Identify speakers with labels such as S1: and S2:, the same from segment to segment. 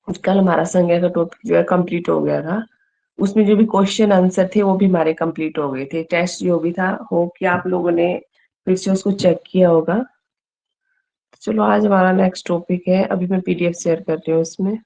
S1: कल हमारा संज्ञा का टॉपिक जो है कंप्लीट हो गया था। उसमें जो भी क्वेश्चन आंसर थे वो भी हमारे कंप्लीट हो गए थे। टेस्ट जो भी था, होप कि आप लोगों ने फिर से उसको चेक किया होगा। तो चलो आज हमारा नेक्स्ट टॉपिक है, अभी मैं पीडीएफ शेयर कर रही हूँ इसमें।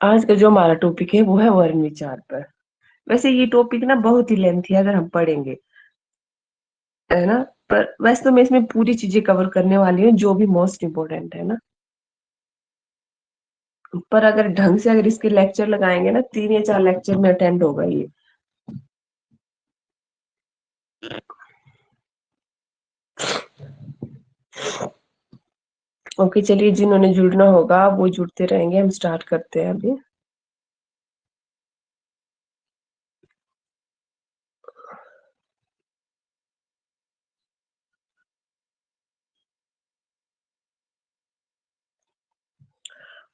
S1: आज का जो हमारा टॉपिक है वो है वर्ण विचार पर। वैसे ये टॉपिक ना बहुत ही लेंथी है अगर हम पढ़ेंगे, है ना। पर वैसे तो मैं इसमें पूरी चीजें कवर करने वाली हूँ जो भी मोस्ट इम्पोर्टेंट है ना। पर अगर ढंग से अगर इसके लेक्चर लगाएंगे ना, 3 या 4 लेक्चर में अटेंड होगा ये। ओके चलिए, जिन्होंने जुड़ना होगा वो जुड़ते रहेंगे। हम स्टार्ट करते हैं अभी।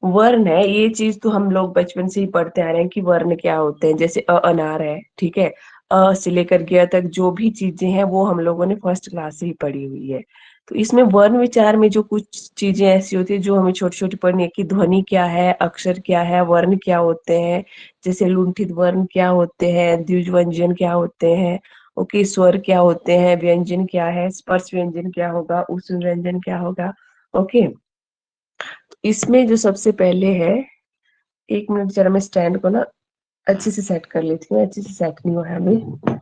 S1: वर्ण है ये चीज तो हम लोग बचपन से ही पढ़ते आ रहे हैं कि वर्ण क्या होते हैं। जैसे अनार है, ठीक है। अ से लेकर ग तक जो भी चीजें हैं वो हम लोगों ने फर्स्ट क्लास से ही पढ़ी हुई है। तो इसमें वर्ण विचार में जो कुछ चीजें ऐसी होती है जो हमें छोटी छोटी पढ़नी है कि ध्वनि क्या है, अक्षर क्या है, वर्ण क्या होते हैं। जैसे लुंठित वर्ण क्या होते हैं, द्विज व्यंजन क्या होते हैं, ओके, स्वर क्या होते हैं, व्यंजन क्या है, स्पर्श व्यंजन क्या होगा, उष्ण व्यंजन क्या होगा। ओके, इसमें जो सबसे पहले है, 1 मिनट जरा मैं स्टैंड को ना अच्छे से सेट कर लेती हूँ। अच्छे से सेट नहीं हुआ है अभी।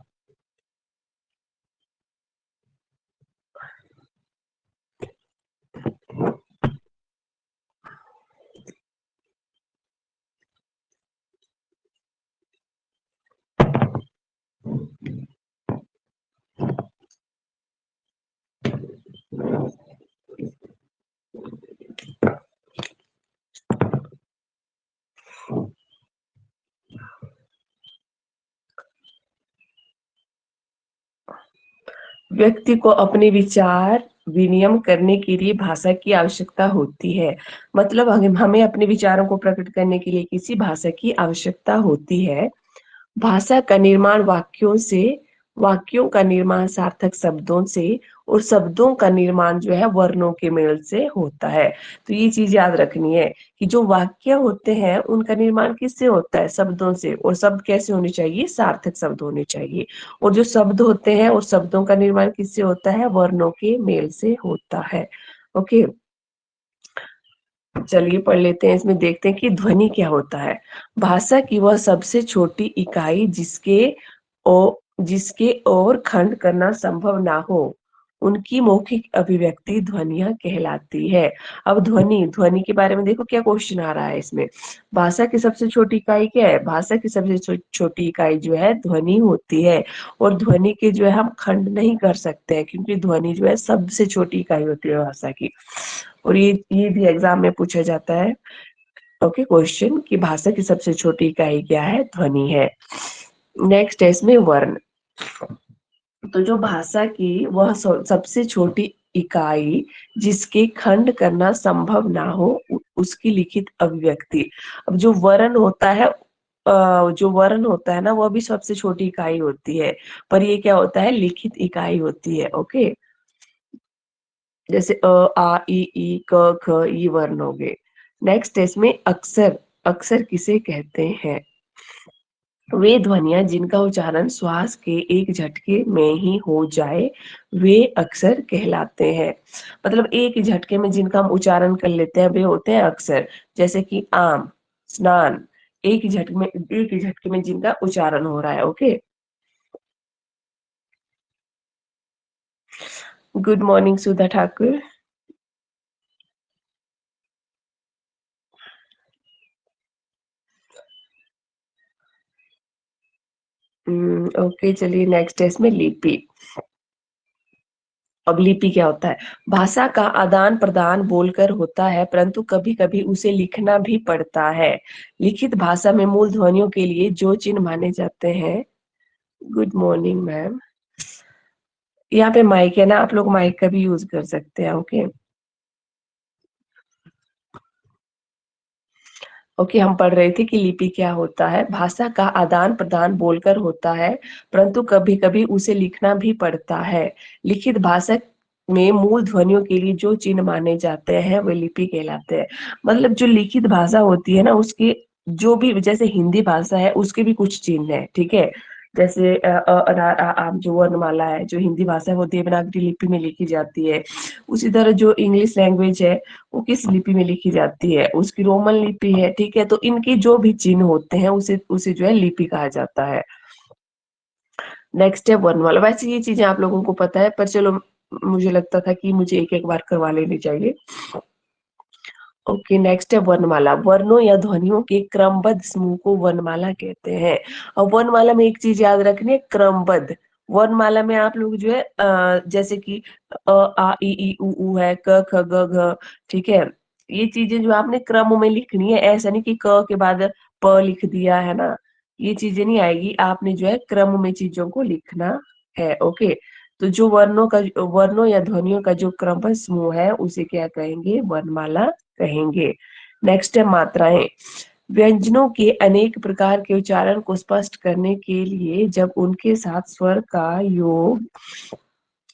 S1: व्यक्ति को अपने विचार विनिमय करने के लिए भाषा की आवश्यकता होती है। मतलब हमें अपने विचारों को प्रकट करने के लिए किसी भाषा की आवश्यकता होती है। भाषा का निर्माण वाक्यों से, वाक्यों का निर्माण सार्थक शब्दों से, और शब्दों का निर्माण जो है वर्णों के मेल से होता है। तो ये चीज याद रखनी है कि जो वाक्य होते हैं उनका निर्माण किससे होता है, शब्दों से। और शब्द कैसे होने चाहिए, सार्थक शब्द होने चाहिए। और जो शब्द होते हैं और शब्दों का निर्माण किससे होता है, वर्णों के मेल से होता है। ओके, चलिए पढ़ लेते हैं। इसमें देखते हैं कि ध्वनि क्या होता है। भाषा की वह सबसे छोटी इकाई जिसके और खंड करना संभव ना हो, उनकी मौखिक अभिव्यक्ति ध्वनियां कहलाती है। अब ध्वनि, ध्वनि के बारे में देखो क्या क्वेश्चन आ रहा है इसमें। भाषा की सबसे छोटी इकाई क्या है, भाषा की सबसे छोटी इकाई जो है ध्वनि होती है। और ध्वनि के जो है हम खंड नहीं कर सकते हैं क्योंकि ध्वनि जो है सबसे छोटी इकाई होती है भाषा की। और ये भी एग्जाम में पूछा जाता है। ओके, क्वेश्चन कि भाषा की सबसे छोटी इकाई क्या है, ध्वनि है। नेक्स्ट है इसमें वर्ण। तो जो भाषा की वह सबसे छोटी इकाई जिसके खंड करना संभव ना हो, उसकी लिखित अभिव्यक्ति। अब जो वर्ण होता है, जो वर्ण होता है ना, वह भी सबसे छोटी इकाई होती है। पर ये क्या होता है, लिखित इकाई होती है। ओके, जैसे अ, आ, ई, क, ख, ये वर्ण हो गए। नेक्स्ट है इसमें अक्षर। अक्षर किसे कहते हैं, वे ध्वनियां जिनका उच्चारण श्वास के एक झटके में ही हो जाए, वे अक्षर कहलाते हैं। मतलब एक झटके में जिनका हम उच्चारण कर लेते हैं वे होते हैं अक्षर। जैसे कि आम, स्नान, एक झटके में जिनका उच्चारण हो रहा है। ओके, गुड मॉर्निंग सुधा ठाकुर। ओके, चलिए नेक्स्ट है इसमें लिपि। अब लिपि क्या होता है? भाषा का आदान प्रदान बोलकर होता है, परंतु कभी कभी उसे लिखना भी पड़ता है। लिखित भाषा में मूल ध्वनियों के लिए जो चिन्ह माने जाते हैं। Good morning ma'am. यहाँ पे माइक है ना, आप लोग माइक का भी यूज कर सकते हैं। ओके। ओके, हम पढ़ रहे थे कि लिपि क्या होता है। भाषा का आदान प्रदान बोलकर होता है, परंतु कभी कभी उसे लिखना भी पड़ता है। लिखित भाषा में मूल ध्वनियों के लिए जो चिन्ह माने जाते हैं वे लिपि कहलाते हैं। मतलब जो लिखित भाषा होती है ना, उसके जो भी, जैसे हिंदी भाषा है उसके भी कुछ चिन्ह है, ठीक है। जैसे आम जो वर्णमाला है, जो हिंदी भाषा है वो देवनागरी लिपि में लिखी जाती है। उसी तरह जो इंग्लिश लैंग्वेज है वो किस लिपि में लिखी जाती है, उसकी रोमन लिपि है, ठीक है। तो इनके जो भी चिन्ह होते हैं उसे उसे जो है लिपि कहा जाता है। नेक्स्ट है वर्णमाला। वैसे ये चीजें आप लोगों को पता है, पर चलो, मुझे लगता था कि मुझे एक एक बार करवा लेनी चाहिए। ओके, नेक्स्ट है वर्णमाला। वर्णों या ध्वनियों के क्रमबद्ध समूह को वर्णमाला कहते हैं। और वर्णमाला में एक चीज याद रखनी है, क्रमबद्ध। वर्णमाला में आप लोग जो है जैसे कि अ आ इ ई उ ऊ है, क ख ग घ, ठीक है। ये चीजें जो आपने क्रम में लिखनी है, ऐसा नहीं कि क के बाद प लिख दिया है ना। ये चीजें नहीं आएगी, आपने जो है क्रम में चीजों को लिखना है। ओके। तो जो वर्णों या ध्वनियों का जो क्रमबद्ध समूह है उसे क्या कहेंगे? वर्णमाला कहेंगे। नेक्स्ट है मात्राएं। व्यंजनों के अनेक प्रकार के उच्चारण को स्पष्ट करने के लिए जब उनके साथ स्वर का योग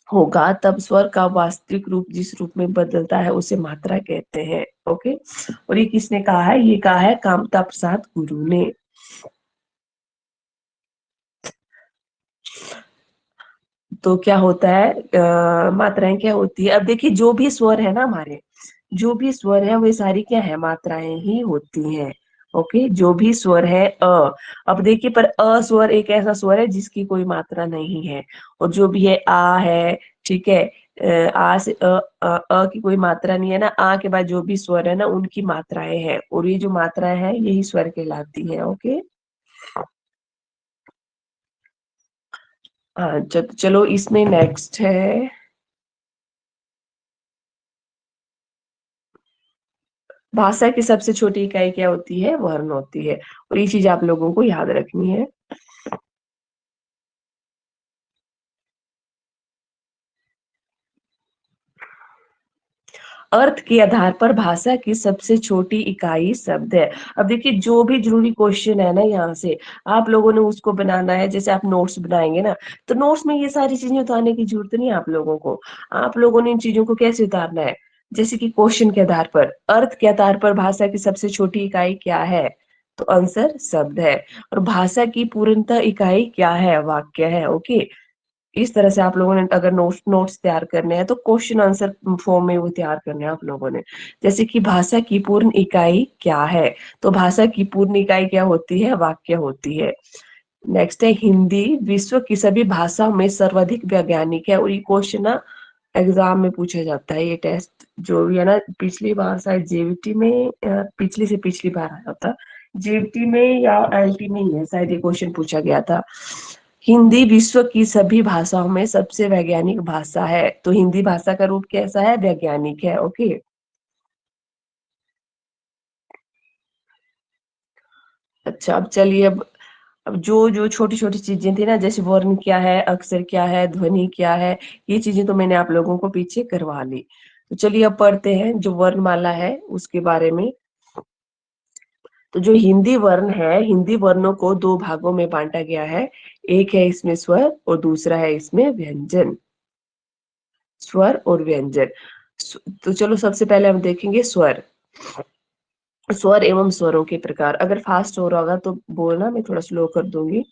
S1: होगा, तब स्वर का वास्तविक रूप जिस रूप में बदलता है उसे मात्रा कहते हैं। ओके। और ये किसने कहा है? ये कहा है कामता प्रसाद गुरु ने। तो क्या होता है, मात्राएं क्या होती है? अब देखिए, जो भी स्वर है ना हमारे, जो भी स्वर है वे सारी क्या है? मात्राएं ही होती हैं। ओके। जो भी स्वर है अब देखिए, पर अ स्वर एक ऐसा स्वर है जिसकी कोई मात्रा नहीं है। और जो भी है आ है, ठीक है। आ से की कोई मात्रा नहीं है ना। आ के बाद जो भी स्वर है ना उनकी मात्राएं हैं, और ये जो मात्राएं हैं यही स्वर कहलाती है। ओके। हाँ, चलो इसमें नेक्स्ट है। भाषा की सबसे छोटी इकाई क्या होती है? वर्ण होती है। और ये चीज आप लोगों को याद रखनी है। अर्थ के आधार पर भाषा की सबसे छोटी इकाई शब्द है। अब देखिए, जो भी जरूरी क्वेश्चन है ना यहाँ से, आप लोगों ने उसको बनाना है। जैसे आप नोट्स बनाएंगे ना, तो नोट्स में ये सारी चीजें उतारने की जरूरत नहीं है आप लोगों को। आप लोगों ने इन चीजों को कैसे उतारना है? जैसे कि क्वेश्चन के आधार पर, अर्थ के आधार पर भाषा की सबसे छोटी इकाई क्या है? तो आंसर शब्द है। और भाषा की पूर्णतः इकाई क्या है? वाक्य है। ओके। इस तरह से आप लोगों ने अगर नोट्स तैयार करने हैं तो क्वेश्चन आंसर फॉर्म में वो तैयार करने हैं आप लोगों ने। जैसे कि भाषा की पूर्ण इकाई क्या है? तो भाषा की पूर्ण इकाई क्या होती है? वाक्य होती है। नेक्स्ट है हिंदी विश्व की सभी भाषाओं में सर्वाधिक वैज्ञानिक है। और ये क्वेश्चन ना एग्जाम में पूछा जाता है। ये टेस्ट जो भी है ना, पिछली बार शायद जेवीटी में, पिछली से पिछली बार आया था। जेवीटी में या एलटी में ही है शायद, ये क्वेश्चन पूछा गया था। हिंदी विश्व की सभी भाषाओं में सबसे वैज्ञानिक भाषा है। तो हिंदी भाषा का रूप कैसा है? वैज्ञानिक है। ओके। अच्छा, अब चलिए, अब जो जो छोटी छोटी चीजें थी ना, जैसे वर्ण क्या है, अक्षर क्या है, ध्वनि क्या है, ये चीजें तो मैंने आप लोगों को पीछे करवा ली। तो चलिए अब पढ़ते हैं जो वर्णमाला है उसके बारे में। तो जो हिंदी वर्ण है, हिंदी वर्णों को दो भागों में बांटा गया है। एक है इसमें स्वर और दूसरा है इसमें व्यंजन। स्वर और व्यंजन। तो चलो सबसे पहले हम देखेंगे स्वर। स्वर एवं स्वरों के प्रकार। अगर फास्ट हो रहा होगा तो बोलना, मैं थोड़ा स्लो कर दूंगी।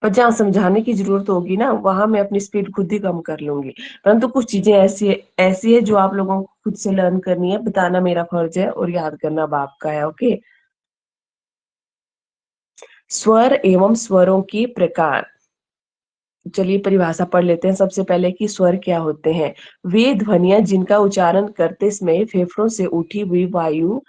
S1: पर जहाँ समझाने की जरूरत होगी ना, वहां मैं अपनी स्पीड खुद ही कम कर लूंगी। परंतु कुछ चीजें ऐसी है जो आप लोगों को खुद से लर्न करनी है। बताना मेरा फर्ज है और याद करना बाप का है। ओके। स्वर एवं स्वरों के प्रकार। चलिए परिभाषा पढ़ लेते हैं सबसे पहले कि स्वर क्या होते हैं। वे ध्वनियां जिनका उच्चारण करते समय फेफड़ों से उठी हुई वायु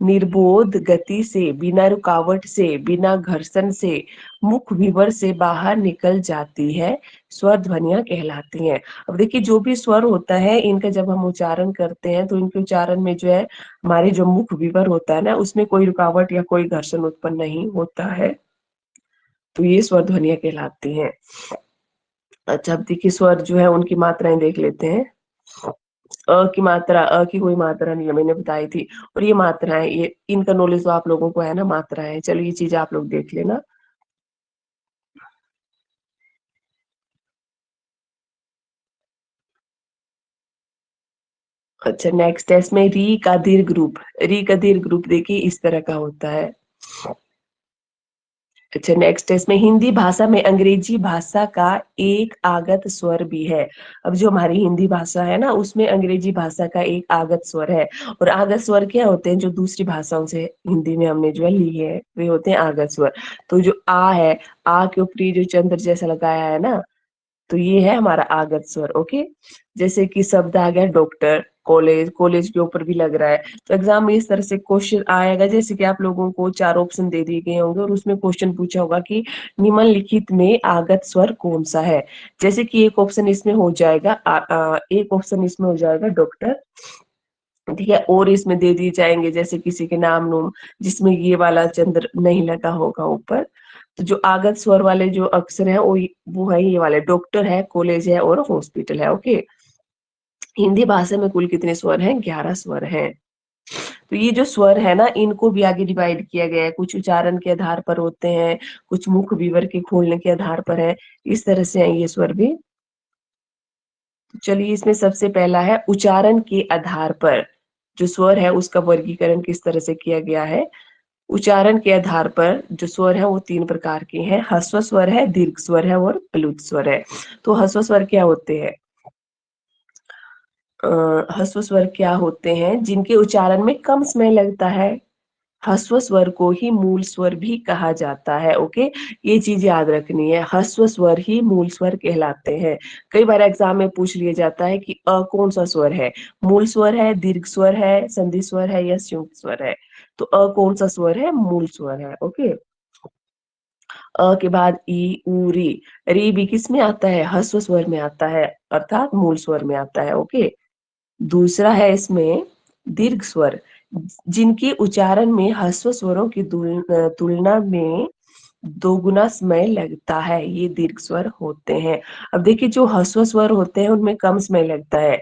S1: निर्बोध गति से, बिना रुकावट से, बिना घर्षण से, मुख विवर से बाहर निकल जाती है, स्वर ध्वनियां कहलाती हैं। अब देखिए जो भी स्वर होता है इनका जब हम उच्चारण करते हैं तो इनके उच्चारण में जो है हमारे जो मुख विवर होता है ना उसमें कोई रुकावट या कोई घर्षण उत्पन्न नहीं होता है, तो ये स्वर ध्वनियां कहलाती हैं। अच्छा अब देखिए स्वर जो है उनकी मात्राएं देख लेते हैं। की मात्रा, की कोई मात्रा नहीं है, मैंने बताई थी। और ये मात्राएं, ये इनका नॉलेज तो आप लोगों को है ना, मात्राएं। चलो ये चीज आप लोग देख लेना। अच्छा नेक्स्ट है इसमें री का दीर्घ रूप। री का दीर्घ रूप देखिए इस तरह का होता है। अच्छा नेक्स्ट है इसमें हिंदी भाषा में अंग्रेजी भाषा का एक आगत स्वर भी है। अब जो हमारी हिंदी भाषा है ना उसमें अंग्रेजी भाषा का एक आगत स्वर है। और आगत स्वर क्या होते हैं, जो दूसरी भाषाओं से हिंदी में हमने जो है ली है वे होते हैं आगत स्वर। तो जो आ है, आ के ऊपर ये जो चंद्र जैसा लगाया है ना, तो ये है हमारा आगत स्वर। ओके, जैसे कि शब्द आ गया डॉक्टर, कॉलेज, कॉलेज के ऊपर भी लग रहा है। तो एग्जाम में इस तरह से क्वेश्चन आएगा, जैसे कि आप लोगों को चार ऑप्शन दे दिए गए होंगे और उसमें क्वेश्चन पूछा होगा कि निम्नलिखित में आगत स्वर कौन सा है। जैसे कि एक ऑप्शन इसमें हो जाएगा एक ऑप्शन इसमें हो जाएगा डॉक्टर, ठीक है। और इसमें दे दिए जाएंगे जैसे किसी के नाम नूम जिसमें ये वाला चंद्र नहीं लगा होगा ऊपर। तो जो आगत स्वर वाले जो अक्षर है वो है ये वाले, डॉक्टर है, कॉलेज है और हॉस्पिटल है। ओके, हिंदी भाषा में कुल कितने स्वर हैं? 11 स्वर हैं। तो ये जो स्वर है ना इनको भी आगे डिवाइड किया गया है, कुछ उच्चारण के आधार पर होते हैं, कुछ मुख विवर के खोलने के आधार पर है, इस तरह से है ये स्वर भी। तो चलिए इसमें सबसे पहला है उच्चारण के आधार पर जो स्वर है उसका वर्गीकरण किस तरह से किया गया है। उच्चारण के आधार पर जो स्वर है वो तीन प्रकार के हैं, ह्रस्व स्वर है, दीर्घ स्वर है और प्लुत स्वर है। तो ह्रस्व स्वर क्या होते हैं? ह्रस्व स्वर क्या होते हैं? जिनके उच्चारण में कम समय लगता है। ह्रस्व स्वर को ही मूल स्वर भी कहा जाता है। ओके, ये चीज याद रखनी है, ह्रस्व स्वर ही मूल स्वर कहलाते हैं। कई बार एग्जाम में पूछ लिया जाता है कि अ कौन सा स्वर है, मूल स्वर है, दीर्घ स्वर है, संधि स्वर है या संयुक्त स्वर है। तो अ कौन सा स्वर है? मूल स्वर है। ओके, अ के बाद ई उ री भी किस में आता है? ह्रस्व स्वर में आता है, अर्थात मूल स्वर में आता है। ओके, दूसरा है इसमें दीर्घ स्वर, जिनके उच्चारण में ह्रस्व स्वरों की तुलना में दोगुना समय लगता है, ये दीर्घ स्वर होते हैं। अब देखिए जो ह्रस्व स्वर होते हैं उनमें कम समय लगता है,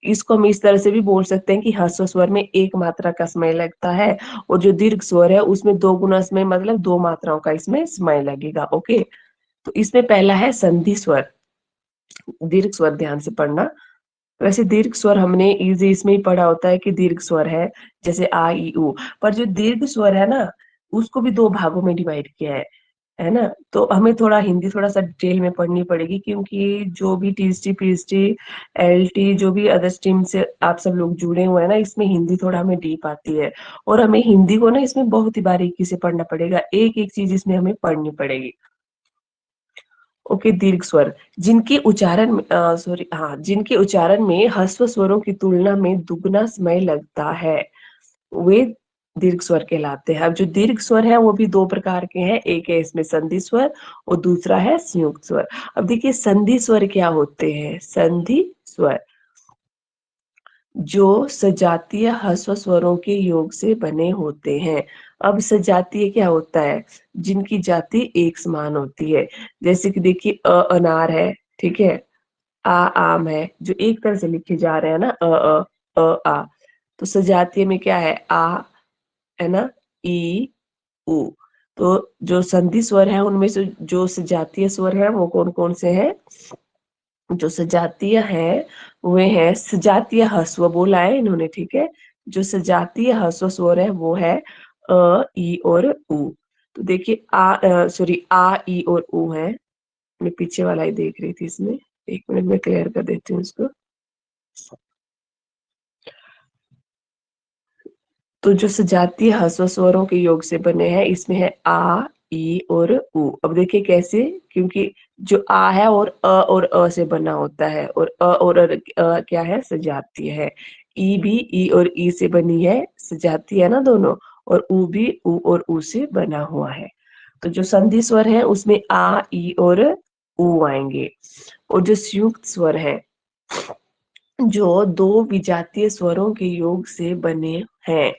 S1: इसको हम इस तरह से भी बोल सकते हैं कि ह्रस्व स्वर में एक मात्रा का समय लगता है और जो दीर्घ स्वर है उसमें दो गुना समय, मतलब दो मात्राओं का इसमें समय लगेगा। ओके, तो इसमें पहला है संधि स्वर। दीर्घ स्वर ध्यान से पढ़ना। वैसे दीर्घ स्वर हमने इजी इसमें ही पढ़ा होता है कि दीर्घ स्वर है जैसे आ ई उ, पर जो दीर्घ स्वर है ना उसको भी दो भागों में डिवाइड किया है ना। तो हमें थोड़ा हिंदी थोड़ा सा डिटेल में पढ़नी पड़ेगी, क्योंकि जो भी टीएसटी पीएचडी एलटी जो भी अदर स्ट्रीम से आप सब लोग जुड़े हुए हैं ना, इसमें हिंदी थोड़ा हमें डीप आती है और हमें हिंदी को ना इसमें बहुत ही बारीकी से पढ़ना पड़ेगा, एक एक चीज इसमें हमें पढ़नी पड़ेगी। ओके, दीर्घ स्वर जिनके उच्चारण में सॉरी हाँ, जिनके उच्चारण में ह्रस्व स्वरों की तुलना में दुगना समय लगता है वे दीर्घ स्वर कहलाते हैं। अब जो दीर्घ स्वर है वो भी दो प्रकार के हैं, एक है इसमें संधि स्वर और दूसरा है संयुक्त स्वर। अब देखिए संधि स्वर क्या होते हैं? संधि स्वर जो सजातीय ह्रस्व स्वरों के योग से बने होते हैं। अब सजातीय क्या होता है? जिनकी जाति एक समान होती है। जैसे कि देखिए अनार है, ठीक है, आ आम है, जो एक तरह से लिखे जा रहे हैं ना, आ। तो सजातीय में क्या है? आ है ना, ई उ। तो जो संधि स्वर है उनमें से जो सजातीय स्वर है वो कौन कौन से हैं? जो सजातीय है वे है सजातीय ह्रस्व, बोला है इन्होंने, ठीक है। जो सजातीय ह्रस्व स्वर है वो है ई और उ। तो देखिए सॉरी आ ई और उ है। मैं पीछे वाला ही देख रही थी इसमें, एक मिनट में क्लियर कर देती हूँ इसको। तो जो सजातीय ह्रस्व स्वरों के योग से बने हैं इसमें है आ ई और उ। अब देखिए कैसे, क्योंकि जो आ है और अ से बना होता है, और और क्या है, सजातीय है। ई भी ई और ई से बनी है, सजातीय है ना दोनों, और उ भी उ और उ से बना हुआ है। तो जो संधि स्वर है उसमें आ, ई और उ आएंगे। और जो संयुक्त स्वर है, जो दो विजातीय स्वरों के योग से बने हैं।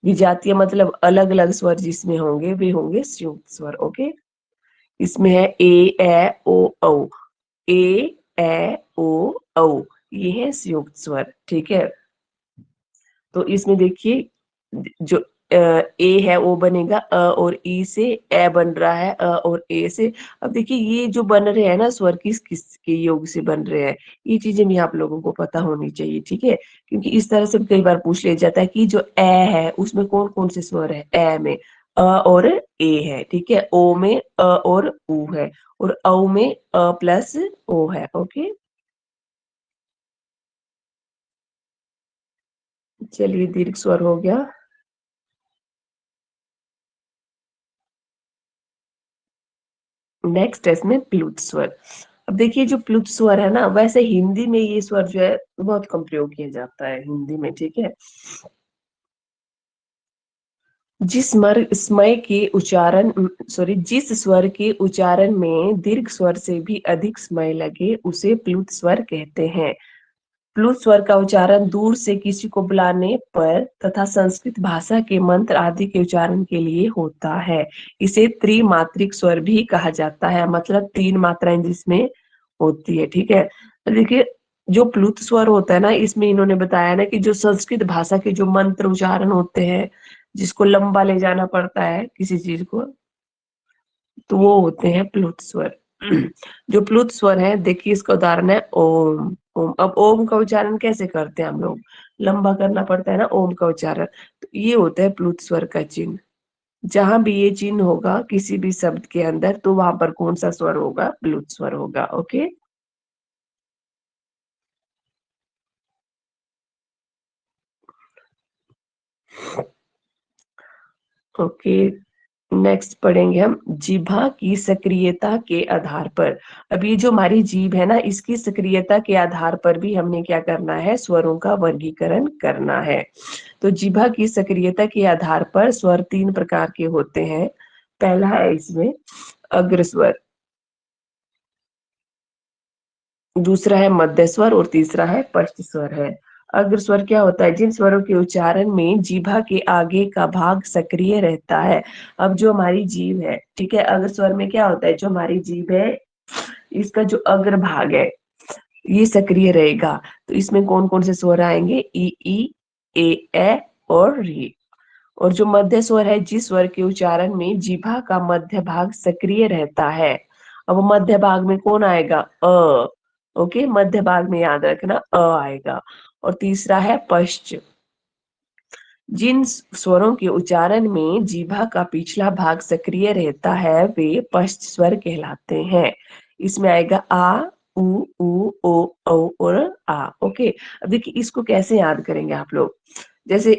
S1: विजातीय मतलब अलग अलग स्वर जिसमें होंगे वे होंगे संयुक्त स्वर। ओके, इसमें है ए, ओ, औ। ए, ओ, औ, ये है संयुक्त स्वर। ठीक है, तो इसमें देखिए जो ए है वो बनेगा अ और ई से, ए बन रहा है अ और ए से। अब देखिए ये जो बन रहे हैं ना स्वर, किस किस के योग से बन रहे हैं, ये चीजें भी आप लोगों को पता होनी चाहिए। ठीक है, क्योंकि इस तरह से कई बार पूछ लिया जाता है कि जो ए है उसमें कौन कौन से स्वर है। ए में अ और ए है, ठीक है। ओ में अ और उ है, और औ में अ प्लस ओ है। ओके, चलिए दीर्घ स्वर हो गया। नेक्स्ट है इसमें प्लुत स्वर। अब देखिए जो प्लुत स्वर है ना, वैसे हिंदी में ये स्वर जो है बहुत कम प्रयोग किया जाता है हिंदी में। ठीक है, जिस मर स्मय के उच्चारण सॉरी जिस स्वर के उच्चारण में दीर्घ स्वर से भी अधिक समय लगे उसे प्लुत स्वर कहते हैं। प्लुत स्वर का उच्चारण दूर से किसी को बुलाने पर तथा संस्कृत भाषा के मंत्र आदि के उच्चारण के लिए होता है। इसे त्रिमात्रिक स्वर भी कहा जाता है, मतलब तीन मात्राएं जिसमें होती है। ठीक है, तो देखिए जो प्लुत स्वर होता है ना, इसमें इन्होंने बताया ना कि जो संस्कृत भाषा के जो मंत्र उच्चारण होते हैं, जिसको लंबा ले जाना पड़ता है किसी चीज को, तो वो होते हैं प्लुत स्वर। जो प्लुत स्वर है, देखिए इसका उदाहरण है ओम। ओम, अब ओम का उच्चारण कैसे करते हैं हम लोग, लंबा करना पड़ता है ना ओम का उच्चारण। तो ये होता है प्लुत स्वर का चिन्ह। जहां भी ये चिन्ह होगा किसी भी शब्द के अंदर, तो वहां पर कौन सा स्वर होगा, प्लुत स्वर होगा। ओके, ओके, नेक्स्ट पढ़ेंगे हम जिह्वा की सक्रियता के आधार पर। अब ये जो हमारी जीभ है ना, इसकी सक्रियता के आधार पर भी हमने क्या करना है, स्वरों का वर्गीकरण करना है। तो जिह्वा की सक्रियता के आधार पर स्वर तीन प्रकार के होते हैं। पहला है इसमें अग्र स्वर, दूसरा है मध्य स्वर, और तीसरा है पश्च स्वर है। अग्र स्वर क्या होता है, जिन स्वरों के उच्चारण में जीभा के आगे का भाग सक्रिय रहता है। अब जो हमारी जीभ है, ठीक है, अग्र स्वर में क्या होता है, जो हमारी जीभ है इसका जो अग्र भाग है ये सक्रिय रहेगा। तो इसमें कौन कौन से स्वर आएंगे, ई, ए और री। और जो मध्य स्वर है, जिस स्वर के उच्चारण में जीभा का मध्य भाग सक्रिय रहता है। अब मध्य भाग में कौन आएगा, अ। ओके, मध्य भाग में याद रखना अ आएगा। और तीसरा है पश्च, जिन स्वरों के उच्चारण में जीभा का पिछला भाग सक्रिय रहता है वे पश्च स्वर कहलाते हैं। इसमें आएगा आ, उ, ओ, औ और आ। ओके, अब देखिए इसको कैसे याद करेंगे आप लोग। जैसे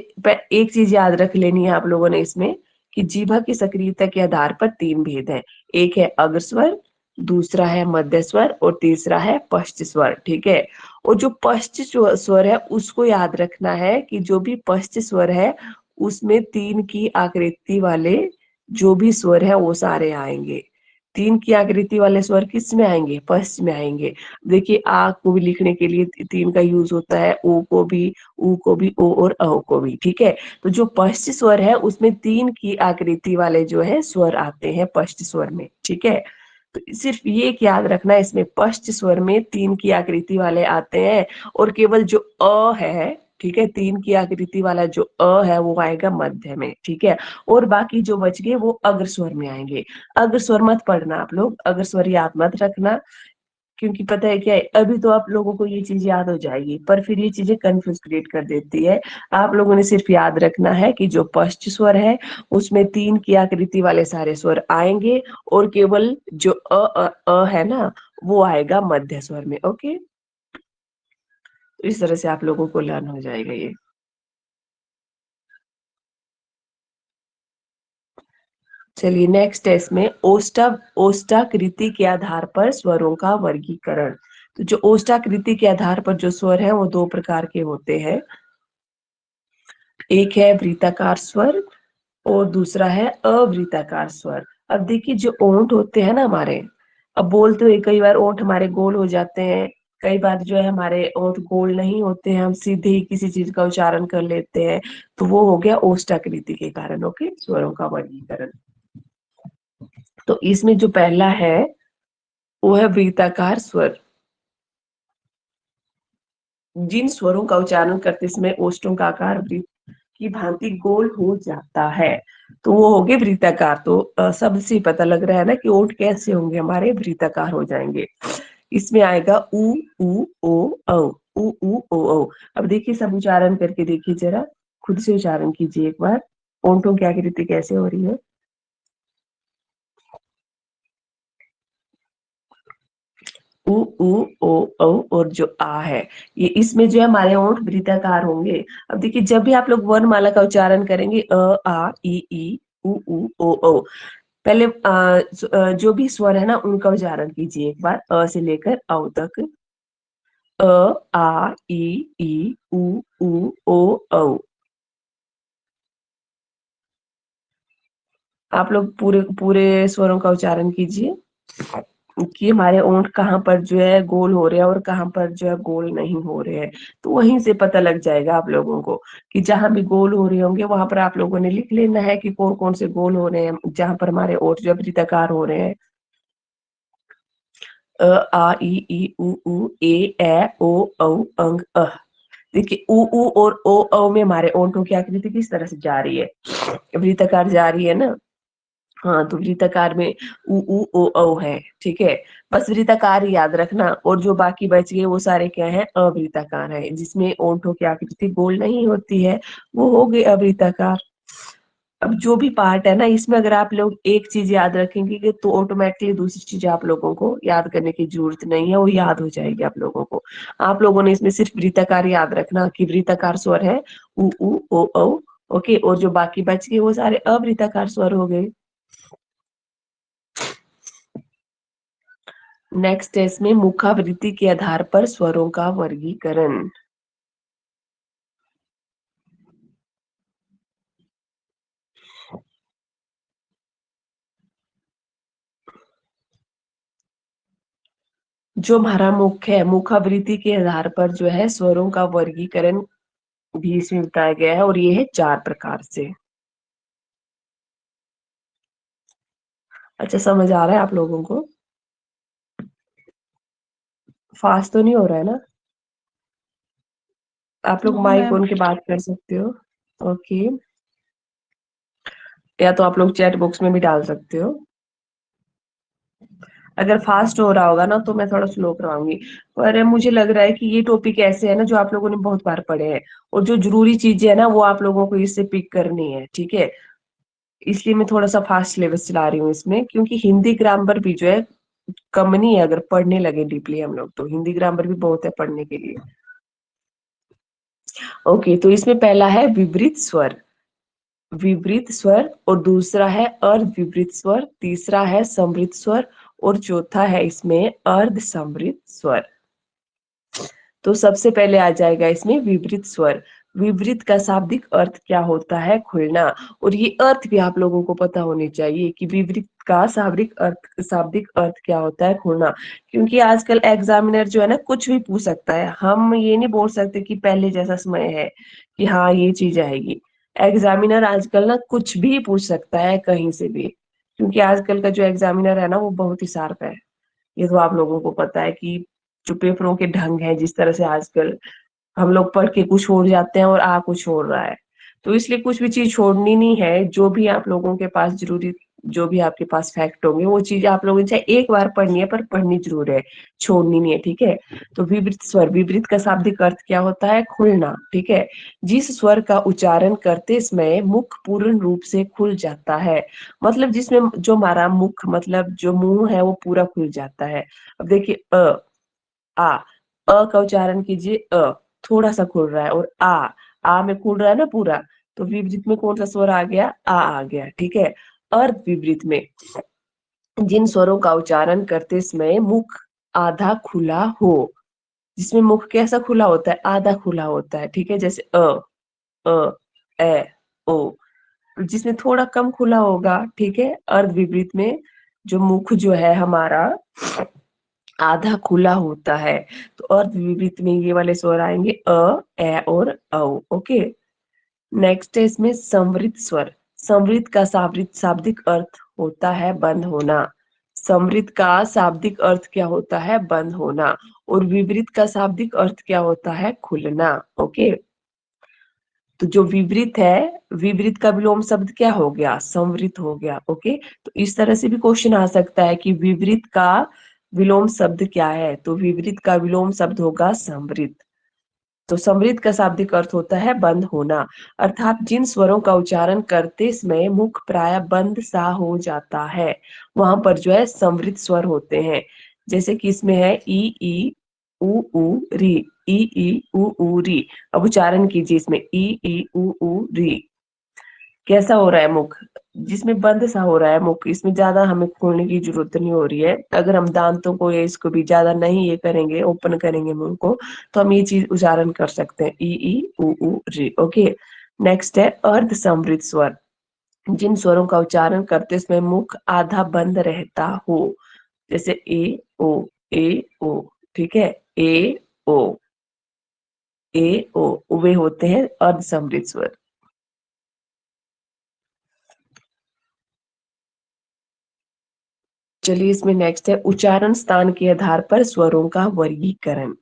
S1: एक चीज याद रख लेनी है आप लोगों ने इसमें, कि जीभा की सक्रियता के आधार पर तीन भेद हैं। एक है अग्र स्वर, दूसरा है मध्य स्वर, और तीसरा है पश्च स्वर। ठीक है, और जो पश्च स्वर है उसको याद रखना है कि जो भी पश्च स्वर है उसमें तीन की आकृति वाले जो भी स्वर है वो सारे आएंगे। तीन की आकृति वाले स्वर किस में आएंगे, पश्च में आएंगे। देखिए आ को भी लिखने के लिए तीन का यूज होता है, ओ को भी, उ को भी, ओ और अ को भी। ठीक है, तो जो पश्च स्वर है उसमें तीन की आकृति वाले जो है स्वर आते हैं पश्च स्वर में। ठीक है, तो सिर्फ ये एक याद रखना है, इसमें पश्च स्वर में तीन की आकृति वाले आते हैं, और केवल जो अ है, ठीक है, तीन की आकृति वाला जो अ है वो आएगा मध्य में। ठीक है, और बाकी जो बच गए वो अग्र स्वर में आएंगे। अग्र स्वर मत पढ़ना आप लोग, अग्र स्वर याद मत रखना, क्योंकि पता है क्या है, अभी तो आप लोगों को ये चीज याद हो जाएगी पर फिर ये चीजें कंफ्यूज क्रिएट कर देती है। आप लोगों ने सिर्फ याद रखना है कि जो पश्च स्वर है उसमें तीन की आकृति वाले सारे स्वर आएंगे, और केवल जो है ना वो आएगा मध्य स्वर में। ओके, तो इस तरह से आप लोगों को लर्न हो जाएगा ये। चलिए नेक्स्ट है इसमें ओष्ठाकृति के आधार पर स्वरों का वर्गीकरण। तो जो ओष्ठाकृति के आधार पर जो स्वर है वो दो प्रकार के होते हैं। एक है वृत्ताकार स्वर और दूसरा है अवृत्ताकार स्वर। अब देखिए जो ओंठ होते हैं ना हमारे, अब बोलते हुए कई बार ओंठ हमारे गोल हो जाते हैं, कई बार जो है हमारे ओंठ गोल नहीं होते हैं, हम सीधे ही किसी चीज का उच्चारण कर लेते हैं, तो वो हो गया ओष्ठाकृति के कारण। ओके, स्वरों का वर्गीकरण। तो इसमें जो पहला है वो है वृत्ताकार स्वर। जिन स्वरों का उच्चारण करते समय ओष्ठों का आकार वृत्त की भांति गोल हो जाता है तो वो हो गए वृत्ताकार। तो सबसे पता लग रहा है ना कि ओठ कैसे होंगे, हमारे वृत्ताकार हो जाएंगे। इसमें आएगा उ उ ओ औ, उ उ ओ औ। अब देखिए सब उच्चारण करके देखिए जरा, खुद से उच्चारण कीजिए एक बार, ओंठों की आकृति कैसे हो रही है। उ उ ओ औ और जो आ है, ये इसमें जो है हमारे होंठ वृत्ताकार होंगे। अब देखिए जब भी आप लोग वर्णमाला का उच्चारण करेंगे आ ई उ ओ औ, पहले जो भी स्वर है ना उनका उच्चारण कीजिए एक बार, अ से लेकर औ तक। अ आ ई उ ओ औ। आप लोग पूरे पूरे स्वरों का उच्चारण कीजिए कि हमारे ओंठ कहाँ पर जो है गोल हो रहे हैं और कहाँ पर जो है गोल नहीं हो रहे हैं। तो वहीं से पता लग जाएगा आप लोगों को कि जहां भी गोल हो रहे होंगे वहां पर आप लोगों ने लिख लेना है कि कौन कौन से गोल हो रहे हैं, जहां पर हमारे ओंठ जो है वृत्ताकार हो रहे हैं। अ आ उ ए ओ औ अंग अ। देखिए उ और ओ औ में हमारे ओंठों की आकृति किस तरह से जा रही है, वृत्ताकार जा रही है ना। हाँ, तो वृत्ताकार में उ ओ औ है, ठीक है। बस वृत्ताकार ही याद रखना, और जो बाकी बच गए वो सारे क्या है, अवृत्ताकार है, जिसमें ओंठों की आकृति गोल नहीं होती है, वो हो गए अवृत्ताकार। अब जो भी पार्ट है ना इसमें अगर आप लोग एक चीज याद रखेंगे कि तो ऑटोमेटिकली दूसरी चीज आप लोगों को याद करने की जरूरत नहीं है, वो याद हो जाएगी आप लोगों को। आप लोगों ने इसमें सिर्फ वृत्ताकार याद रखना कि वृत्ताकार स्वर है उ ओ औ। ओके, और जो बाकी बच गए वो सारे अवृत्ताकार स्वर हो गए। नेक्स्ट है इसमें मुखावृत्ति के आधार पर स्वरों का वर्गीकरण। जो हमारा मुख है, मुखावृत्ति के आधार पर जो है स्वरों का वर्गीकरण भी इसमें बताया गया है, और ये है 4 प्रकार से। अच्छा, समझ आ रहा है आप लोगों को? फास्ट तो नहीं हो रहा है ना? आप लोग
S2: नो
S1: माइक
S2: मैम।
S1: ऑन के बात कर सकते हो। ओके, या तो आप लोग चैट बॉक्स में भी डाल सकते हो। अगर फास्ट हो रहा होगा ना तो मैं थोड़ा स्लो करवाऊंगी। पर मुझे लग रहा है कि ये टॉपिक ऐसे है ना जो आप लोगों ने बहुत बार पढ़े हैं, और जो जरूरी चीजें है ना वो आप लोगों को इससे पिक करनी है, ठीक है। इसलिए मैं थोड़ा सा फास्ट सिलेबस चला रही हूँ इसमें, क्योंकि हिंदी ग्रामर भी जो है कम नहीं है, अगर पढ़ने लगे डीपली हम लोग तो हिंदी ग्रामर भी बहुत है पढ़ने के लिए। ओके, तो इसमें पहला है विपरीत स्वर। विपरीत स्वर, और दूसरा है अर्ध विपरीत स्वर, तीसरा है समृद्ध स्वर, और चौथा है इसमें अर्ध समृद्ध स्वर। तो सबसे पहले आ जाएगा इसमें विपरीत स्वर। विपरीत का शाब्दिक अर्थ क्या होता है, खुलना। और ये अर्थ भी आप लोगों को पता होनी चाहिए कि विपरीत का शाब्दिक अर्थ क्या होता है, खुलना। क्योंकि आजकल एग्जामिनर जो है ना कुछ भी पूछ सकता है, हम ये नहीं बोल सकते कि पहले जैसा समय है कि हाँ ये चीज आएगी। एग्जामिनर आजकल ना कुछ भी पूछ सकता है कहीं से भी, क्योंकि आजकल का जो एग्जामिनर है ना वो बहुत ही शार्प है। ये तो आप लोगों को पता है कि जो पेपरों के ढंग है जिस तरह से आजकल हम लोग पढ़ के कुछ छोड़ जाते हैं और आ कुछ छोड़ रहा है। तो इसलिए कुछ भी चीज छोड़नी नहीं है, जो भी आप लोगों के पास जरूरी, जो भी आपके पास फैक्ट होंगे वो चीज आप लोगों ने चाहे एक बार पढ़नी है पर पढ़नी जरूर है, छोड़नी नहीं है, ठीक है। तो विपरीत स्वर, विपरीत का शाब्दिक अर्थ क्या होता है, खुलना, ठीक है। जिस स्वर का उच्चारण करते समय मुख पूर्ण रूप से खुल जाता है, मतलब जिसमें जो हमारा मुख मतलब जो मुंह है वो पूरा खुल जाता है। अब देखिए आ अ का उच्चारण कीजिए, थोड़ा सा खुल रहा है, और आ में खुल रहा है ना पूरा। तो विपरीत में कौन सा स्वर आ गया, आ गया, ठीक है। अर्ध विपरीत में जिन स्वरों का उच्चारण करते समय मुख आधा खुला हो, जिसमें मुख कैसा खुला होता है, आधा खुला होता है, ठीक है, जैसे अ ए ओ, जिसमें थोड़ा कम खुला होगा, ठीक है, अर्ध विपरीत में जो मुख जो है हमारा आधा खुला होता है, तो अर्ध विपरीत में ये वाले स्वर आएंगे ए और औ। ओके, नेक्स्ट है इसमें संवृत स्वर। संवृत का शाब्दिक अर्थ होता है बंद होना। संवृत का शाब्दिक अर्थ क्या होता है, बंद होना, और विपरीत का शाब्दिक अर्थ क्या होता है, खुलना। ओके, तो जो विपरीत है, विपरीत का विलोम शब्द क्या हो गया, संवृत हो गया। ओके, तो इस तरह से भी क्वेश्चन आ सकता है कि विपरीत का विलोम शब्द क्या है, तो विपरीत का विलोम शब्द होगा संवृत। तो समृद्ध का शाब्दिक अर्थ होता है बंद होना, अर्थात जिन स्वरों का उच्चारण करते समय मुख प्राय बंद सा हो जाता है, वहां पर जो है समृद्ध स्वर होते हैं। जैसे कि इसमें है ई उ री, ई उ री। अब उच्चारण कीजिए इसमें ई उ री। कैसा हो रहा है मुख, जिसमें बंद सा हो रहा है मुख, इसमें ज्यादा हमें खोलने की जरूरत नहीं हो रही है। अगर हम दांतों को या इसको भी ज्यादा नहीं ये करेंगे, ओपन करेंगे मुंह को, तो हम ये चीज उच्चारण कर सकते हैं, ई उ री। ओके, नेक्स्ट है अर्ध समृद्ध स्वर। जिन स्वरों का उच्चारण करते समय मुख आधा बंद रहता हो, जैसे ए ओ, ठीक है, ए ओ, ए ओ, वे होते हैं अर्ध समृद्ध स्वर। चलिए इसमें नेक्स्ट है उच्चारण स्थान के आधार पर स्वरों का वर्गीकरण।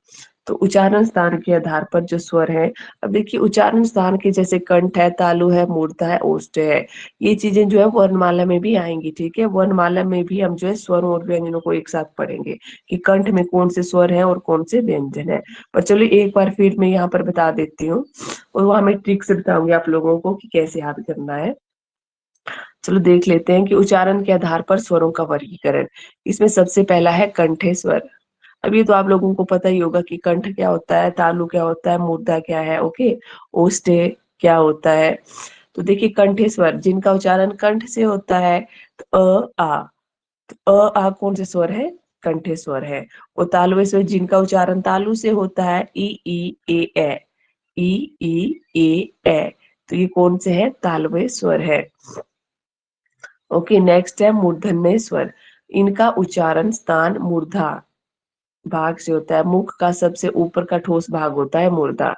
S1: तो उच्चारण स्थान के आधार पर जो स्वर है, अब देखिए उच्चारण स्थान के जैसे कंठ है, तालु है, मूर्धा है, ओष्ठ है, ये चीजें जो है वर्णमाला में भी आएंगी। ठीक है, वर्णमाला में भी हम जो है स्वरों और व्यंजनों को एक साथ पढ़ेंगे कि कंठ में कौन से स्वर है और कौन से व्यंजन है। पर चलो एक बार फिर मैं यहाँ पर बता देती हूँ, और वहां मैं ट्रिक से बताऊंगी आप लोगों को कि कैसे याद करना है। चलो देख लेते हैं कि उच्चारण के आधार पर स्वरों का वर्गीकरण। इसमें सबसे पहला है कंठे स्वर। अब ये तो आप लोगों को पता ही होगा कि कंठ क्या होता है, तालु क्या होता है, मूर्धा क्या है। ओके, ओष्ठे क्या होता है। तो देखिए कंठे स्वर जिनका उच्चारण कंठ से होता है, तो आ, तो आ कौन से स्वर है, कंठे स्वर है। और तालुए स्वर जिनका उच्चारण तालु से होता है, ए, ई ए, तो ये कौन से है, तालुए स्वर है। ओके, नेक्स्ट है मूर्धन्य स्वर। इनका उच्चारण स्थान मूर्धा भाग से होता है, मुख का सबसे ऊपर का ठोस भाग होता है मूर्धा।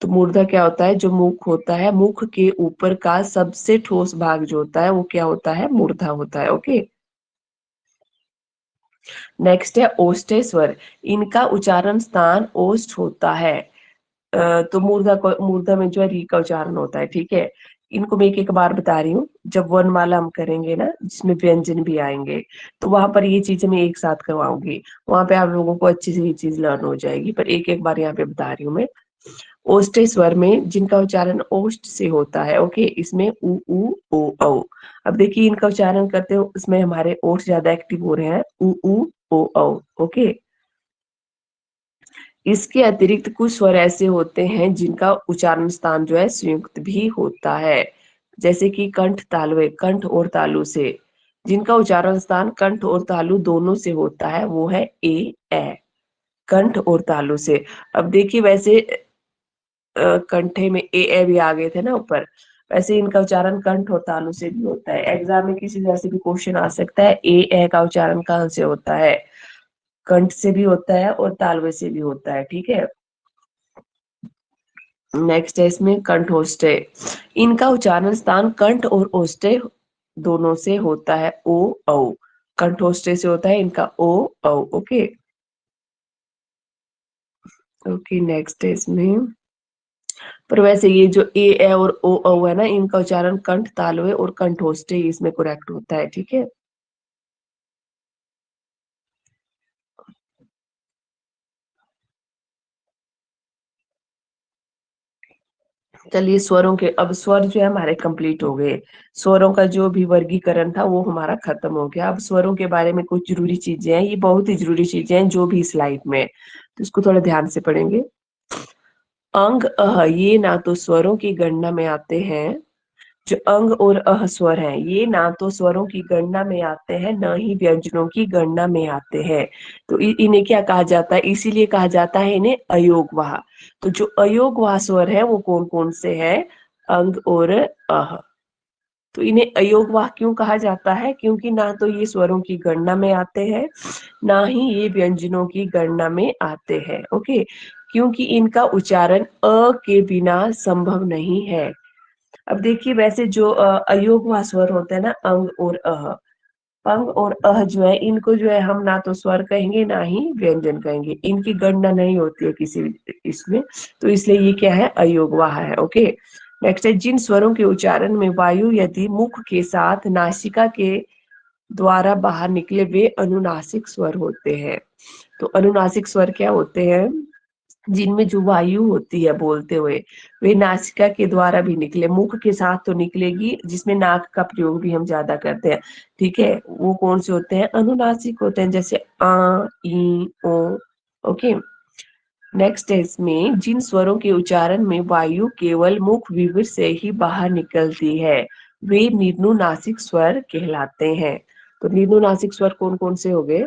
S1: तो मूर्धा क्या होता है, जो मुख होता है, मुख के ऊपर का सबसे ठोस भाग जो होता है वो क्या होता है, मूर्धा होता है। ओके, नेक्स्ट है ओष्ठे स्वर। इनका उच्चारण स्थान ओष्ठ होता है। तो मूर्धा में जो है री का उच्चारण होता है। ठीक है, इनको मैं एक एक बार बता रही हूँ। जब वर्णमाला हम करेंगे ना, जिसमें व्यंजन भी आएंगे, तो वहां पर ये चीजें मैं एक साथ करवाऊंगी, वहां पे आप लोगों को अच्छी से ये चीज लर्न हो जाएगी। पर एक एक बार यहाँ पे बता रही हूँ मैं। ओष्ठे स्वर में जिनका उच्चारण ओष्ठ से होता है, ओके, इसमें उ ओ औ। अब देखिए इनका उच्चारण करते हो, इसमें हमारे ओठ ज्यादा एक्टिव हो रहे हैं, उ ओ औ। ओके, इसके अतिरिक्त कुछ स्वर ऐसे होते हैं जिनका उच्चारण स्थान जो है संयुक्त भी होता है, जैसे कि कंठ तालुए, कंठ और तालु से जिनका उच्चारण स्थान कंठ और तालु दोनों से होता है, वो है ए, कंठ और तालु से। अब देखिए वैसे कंठे में ए भी आ गए थे ना ऊपर, वैसे इनका उच्चारण कंठ और तालु से भी होता है। एग्जाम में किसी तरह से भी क्वेश्चन आ सकता है, ए का उच्चारण कहाँ से होता है, कंठ से भी होता है और तालवे से भी होता है। ठीक है, नेक्स्ट है इसमें कंठोष्ठे। इनका उच्चारण स्थान कंठ और ओष्ठे दोनों से होता है, ओ औ। कंठोष्ठे से होता है इनका ओ औ। ओके, ओके, नेक्स्ट है इसमें, पर वैसे ये जो ए और ओ औ है ना, इनका उच्चारण कंठ तालवे और कंठोष्ठे इसमें करेक्ट होता है। ठीक है, चलिए स्वरों के, अब स्वर जो है हमारे कंप्लीट हो गए। स्वरों का जो भी वर्गीकरण था वो हमारा खत्म हो गया। अब स्वरों के बारे में कुछ जरूरी चीजें हैं, ये बहुत ही जरूरी चीजें हैं जो भी स्लाइड में है, तो इसको थोड़ा ध्यान से पढ़ेंगे। अंग अह ये ना तो स्वरों की गणना में आते हैं, जो अंग और अह स्वर हैं, ये ना तो स्वरों की गणना में आते हैं, न ही व्यंजनों की गणना में आते हैं। तो इन्हें क्या कहा जाता है, इसीलिए कहा जाता है इन्हें अयोगवाह। तो जो अयोगवाह स्वर है वो कौन कौन से हैं, अंग और अह। तो इन्हें अयोगवाह क्यों कहा जाता है, क्योंकि ना तो ये स्वरों की गणना में आते हैं, ना ही ये व्यंजनों की गणना में आते हैं। ओके, क्योंकि इनका उच्चारण अ के बिना संभव नहीं है। अब देखिए, वैसे जो अयोगवाह स्वर होते हैं ना, अंग और अह, अंग और अह जो है, इनको जो है हम ना तो स्वर कहेंगे ना ही व्यंजन कहेंगे, इनकी गणना नहीं होती है किसी इसमें, तो इसलिए ये क्या है, अयोगवाह है। ओके, नेक्स्ट है, जिन स्वरों के उच्चारण में वायु यदि मुख के साथ नासिका के द्वारा बाहर निकले, वे अनुनासिक स्वर होते हैं। तो अनुनासिक स्वर क्या होते हैं, जिनमें जो वायु होती है बोलते हुए, वे नासिका के द्वारा भी निकले, मुख के साथ तो निकलेगी, जिसमें नाक का प्रयोग भी हम ज्यादा करते हैं। ठीक है, वो कौन से होते हैं, अनुनासिक होते हैं, जैसे आ, ई, ओ। ओके, नेक्स्ट है, इसमें जिन स्वरों के उच्चारण में वायु केवल मुख विवर से ही बाहर निकलती है, वे निम्नुनासिक स्वर कहलाते हैं। तो निम्नुनासिक स्वर कौन कौन से हो गए,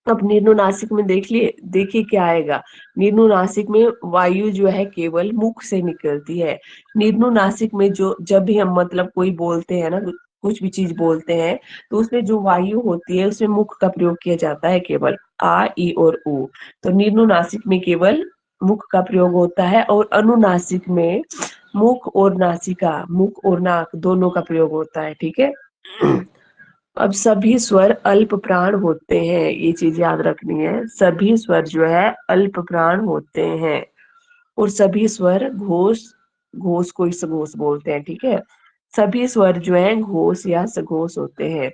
S1: अब निम्नुनासिक में देखिए क्या आएगा। निम्नुनासिक में वायु जो है केवल मुख से निकलती है। निम्नुनासिक में जो जब भी हम मतलब कोई बोलते हैं ना, कुछ भी चीज बोलते हैं, तो उसमें जो वायु होती है उसमें मुख का प्रयोग किया जाता है, केवल आ, ई और उ। तो निम्नुनासिक में केवल मुख का प्रयोग होता है, और अनुनासिक में मुख और नासिका, मुख और नाक दोनों का प्रयोग होता है। ठीक है, अब सभी स्वर अल्प प्राण होते हैं, ये चीज याद रखनी है, सभी स्वर जो है अल्प प्राण होते हैं, और सभी स्वर घोष, घोष को सघोष बोलते हैं। ठीक है, सभी स्वर जो है घोष या सघोष होते हैं,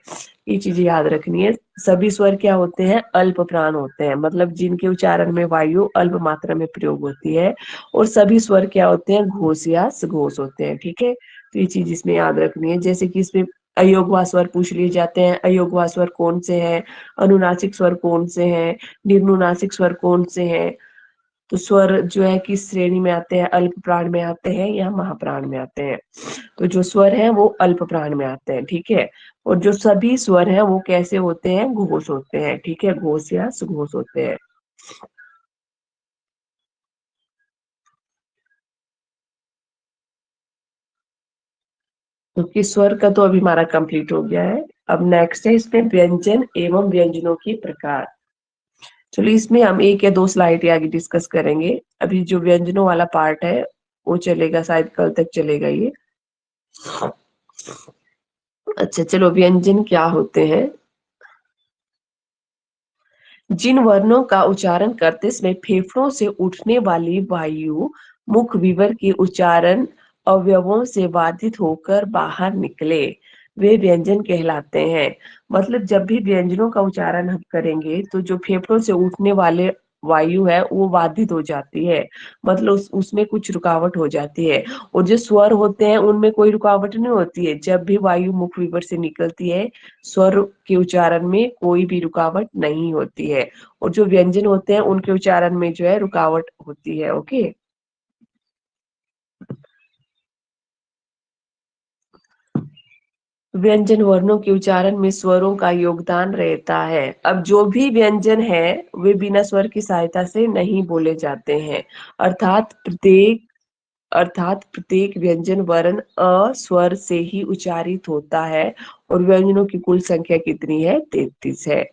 S1: ये चीज याद रखनी है। सभी स्वर क्या होते हैं, अल्प प्राण होते हैं, मतलब जिनके उच्चारण में वायु अल्प मात्रा में प्रयोग होती है, और सभी स्वर क्या होते हैं, घोष या सघोष होते हैं। ठीक है, तो ये चीज इसमें याद रखनी है। जैसे कि इसमें अयोगवा स्वर पूछ लिए जाते हैं, अयोगवा स्वर कौन से हैं, अनुनासिक स्वर कौन से हैं, निम्नुनासिक स्वर कौन से हैं। तो स्वर जो है किस श्रेणी में आते हैं, अल्प प्राण में आते हैं या महाप्राण में आते हैं। तो जो स्वर है वो अल्प प्राण में आते हैं। ठीक है, और जो सभी स्वर हैं वो कैसे होते हैं, घोष होते हैं। ठीक है, घोष या सुघोष होते हैं। क्योंकि स्वर का तो अभी हमारा कंप्लीट हो गया है। अब नेक्स्ट है इसमें व्यंजन एवं व्यंजनों की प्रकार। चलो, इसमें हम एक या दो स्लाइड आगे डिस्कस करेंगे, अभी जो व्यंजनों वाला पार्ट है वो चलेगा, शायद कल तक चलेगा ये। अच्छा चलो, व्यंजन क्या होते हैं। जिन वर्णों का उच्चारण करते समय फेफड़ों से उठने वाली वायु मुख विवर के उच्चारण अवयवों से बाधित होकर बाहर निकले, वे व्यंजन कहलाते हैं। मतलब जब भी व्यंजनों का उच्चारण हम करेंगे, तो जो फेफड़ों से उठने वाले वायु है वो बाधित हो जाती है, मतलब उसमें कुछ रुकावट हो जाती है। और जो स्वर होते हैं उनमें कोई रुकावट नहीं होती है, जब भी वायु मुख विवर से निकलती है, स्वर के उच्चारण में कोई भी रुकावट नहीं होती है। और जो व्यंजन होते हैं उनके उच्चारण में जो है रुकावट होती है। ओके, व्यंजन वर्णों के उच्चारण में स्वरों का योगदान रहता है। अब जो भी व्यंजन है वे बिना स्वर की सहायता से नहीं बोले जाते हैं, अर्थात प्रत्येक अर्थात प्रत्येक व्यंजन वर्ण अ स्वर से ही उच्चारित होता है। और व्यंजनों की कुल संख्या कितनी है, 33 है।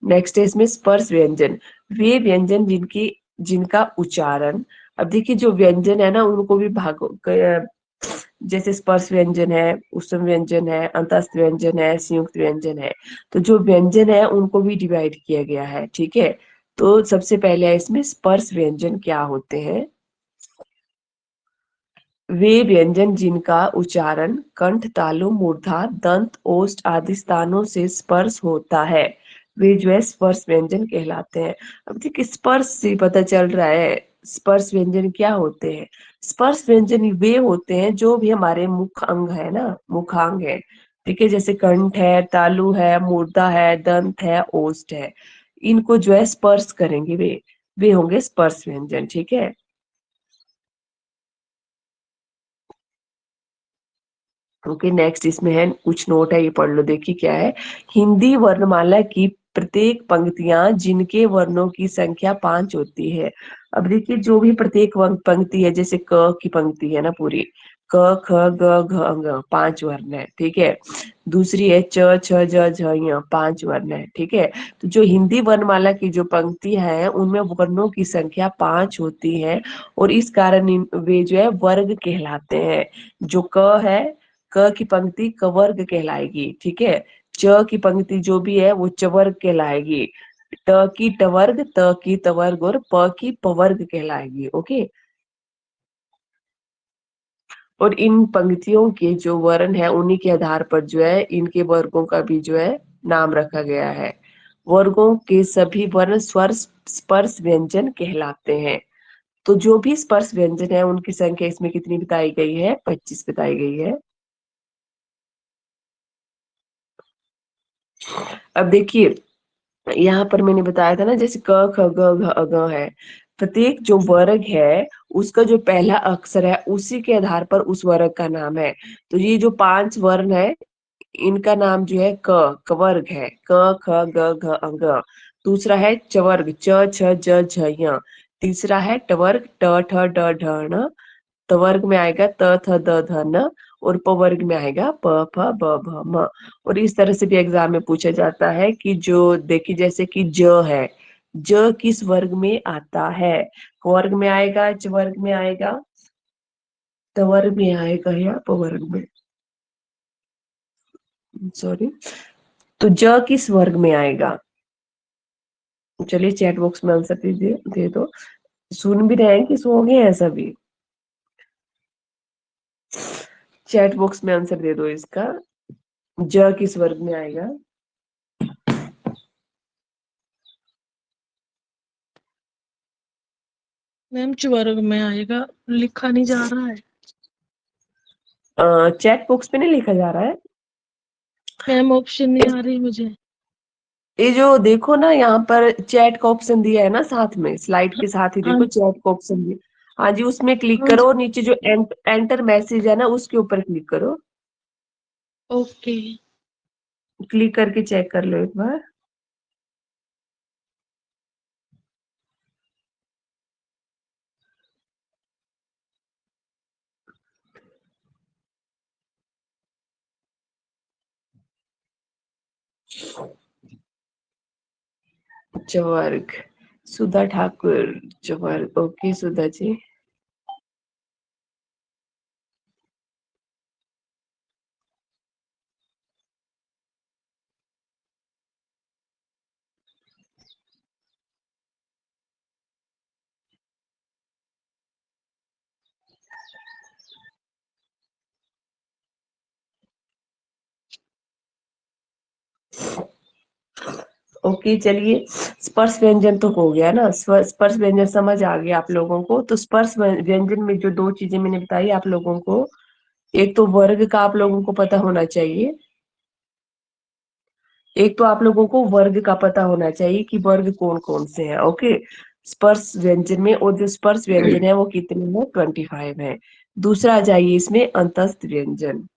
S1: नेक्स्ट है इसमें स्पर्श व्यंजन, वे व्यंजन जिनका उच्चारण, अब देखिए जो व्यंजन है ना उनको भी जैसे स्पर्श व्यंजन है, उपसम व्यंजन है, अंतस्थ व्यंजन है, संयुक्त व्यंजन है। तो जो व्यंजन है उनको भी डिवाइड किया गया है। ठीक है, तो सबसे पहले है इसमें स्पर्श व्यंजन क्या होते हैं। वे व्यंजन जिनका उच्चारण कंठ, तालु, मूर्धा, दंत, ओष्ठ आदि स्थानों से स्पर्श होता है, वे जो है स्पर्श व्यंजन कहलाते हैं। अब देखिए, स्पर्श से पता चल रहा है स्पर्श व्यंजन क्या होते हैं। स्पर्श व्यंजन वे होते हैं जो भी हमारे मुख अंग है ना, मुखांग है। ठीक है, जैसे कंठ है, तालु है, मूर्धा है, दंत है, ओष्ठ है, इनको जो है स्पर्श करेंगे वे होंगे स्पर्श व्यंजन। ठीक है, ओके, नेक्स्ट इसमें है कुछ नोट है, ये पढ़ लो, देखिए क्या है। हिंदी वर्णमाला की प्रत्येक पंक्तियां जिनके वर्णों की संख्या 5 होती है। अब देखिए जो भी प्रत्येक पंक्ति है, जैसे क की पंक्ति है ना पूरी, क ख ग घ अंग 5 वर्ण है, ठीक है। दूसरी है च छ ज झ ञ 5 वर्ण है, ठीक है। तो जो हिंदी वर्णमाला की जो पंक्ति है उनमें वर्णों की संख्या 5 होती है, और इस कारण वे जो है वर्ग कहलाते हैं। जो क है, क की पंक्ति कवर्ग कहलाएगी, ठीक है। च की पंक्ति जो भी है वो चवर्ग कहलाएगी। ट की टवर्ग, त की तवर्ग और प की पवर्ग कहलाएगी, ओके। और इन पंक्तियों के जो वर्ण है उन्हीं के आधार पर जो है इनके वर्गों का भी जो है नाम रखा गया है। वर्गों के सभी वर्ण स्वर स्पर्श व्यंजन कहलाते हैं। तो जो भी स्पर्श व्यंजन है उनकी संख्या इसमें कितनी बताई गई है? 25 बताई गई है। अब देखिए यहाँ पर मैंने बताया था ना, जैसे क ख ग घ अ है, प्रत्येक जो वर्ग है उसका जो पहला अक्षर है उसी के आधार पर उस वर्ग का नाम है। तो ये जो 5 वर्ण है इनका नाम जो है कवर्ग है, क ख ग घ अ। दूसरा है चवर्ग, च छ ज झ ञ। तीसरा है टवर्ग, ट ठ ड ढ ण। तवर्ग में आएगा त थ द ध न। और पवर्ग में आएगा प फ ब भ म। और इस तरह से भी एग्जाम में पूछा जाता है कि जो देखिए जैसे कि ज है, ज किस वर्ग में आता है? वर्ग में आएगा, च वर्ग में आएगा, तवर्ग में आएगा या पवर्ग में? सॉरी। तो ज किस वर्ग में आएगा? चलिए चैट बॉक्स में आंसर दीजिए, दे दो। सुन भी रहे हैं कि सो गए हैं सभी? चैट बॉक्स में आंसर दे दो इसका, ज किस वर्ग में आएगा?
S2: मैम चुवर्ग में आएगा, लिखा नहीं जा रहा है।
S1: चैट बॉक्स पे नहीं लिखा जा रहा है?
S2: मैम ऑप्शन नहीं आ रही मुझे।
S1: ये जो देखो ना यहाँ पर चैट का ऑप्शन दिया है ना साथ में, स्लाइड के साथ ही
S2: हाँ
S1: देखो चैट का ऑप्शन दिया। हाँ जी, उसमें क्लिक
S2: हाँ
S1: करो
S2: जी।
S1: और नीचे जो एंटर मैसेज है ना उसके ऊपर क्लिक करो।
S2: ओके।
S1: क्लिक करके चेक कर लो एक बार। जवर्ग, सुधा ठाकुर, जवर्ग, ओके सुधा जी। ओके चलिए, स्पर्श व्यंजन तो हो गया ना, स्पर्श व्यंजन समझ आ गया आप लोगों को। तो स्पर्श व्यंजन में जो दो चीजें मैंने बताई आप लोगों को, एक तो वर्ग का आप लोगों को पता होना चाहिए, एक तो आप लोगों को वर्ग का पता होना चाहिए कि वर्ग कौन कौन से हैं, ओके। स्पर्श व्यंजन में, और जो स्पर्श व्यंजन है वो कितने में? 25 है। दूसरा आ जाइए इसमें अंतस्थ व्यंजन।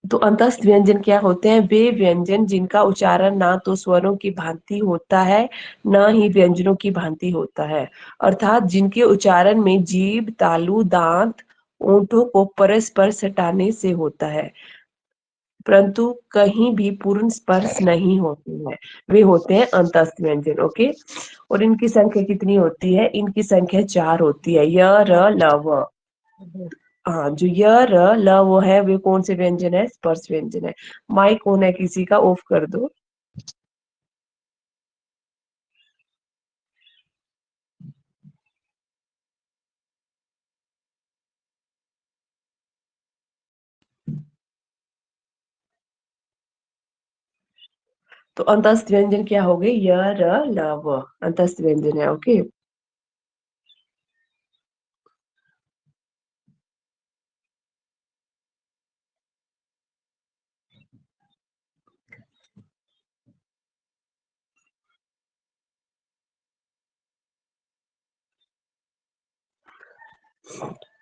S1: तो अंतस्थ व्यंजन क्या होते हैं? वे व्यंजन जिनका उच्चारण ना तो स्वरों की भांति होता है, ना ही व्यंजनों की भांति होता है। अर्थात जिनके उच्चारण में जीभ, तालु, दांत, ओंठों को परस्पर सटाने से होता है, परंतु कहीं भी पूर्ण स्पर्श नहीं होते हैं, वे होते हैं अंतस्थ व्यंजन, ओके। और इनकी संख्या कितनी होती है? इनकी संख्या 4 होती है, य र ल व। हाँ, जो य र ल वो है वे कौन से व्यंजन है? स्पर्श व्यंजन है। माइक ऑन है किसी का? ऑफ कर दो। तो अंतस्थ व्यंजन क्या हो गए? य र ल व अंतस्थ व्यंजन है, ओके।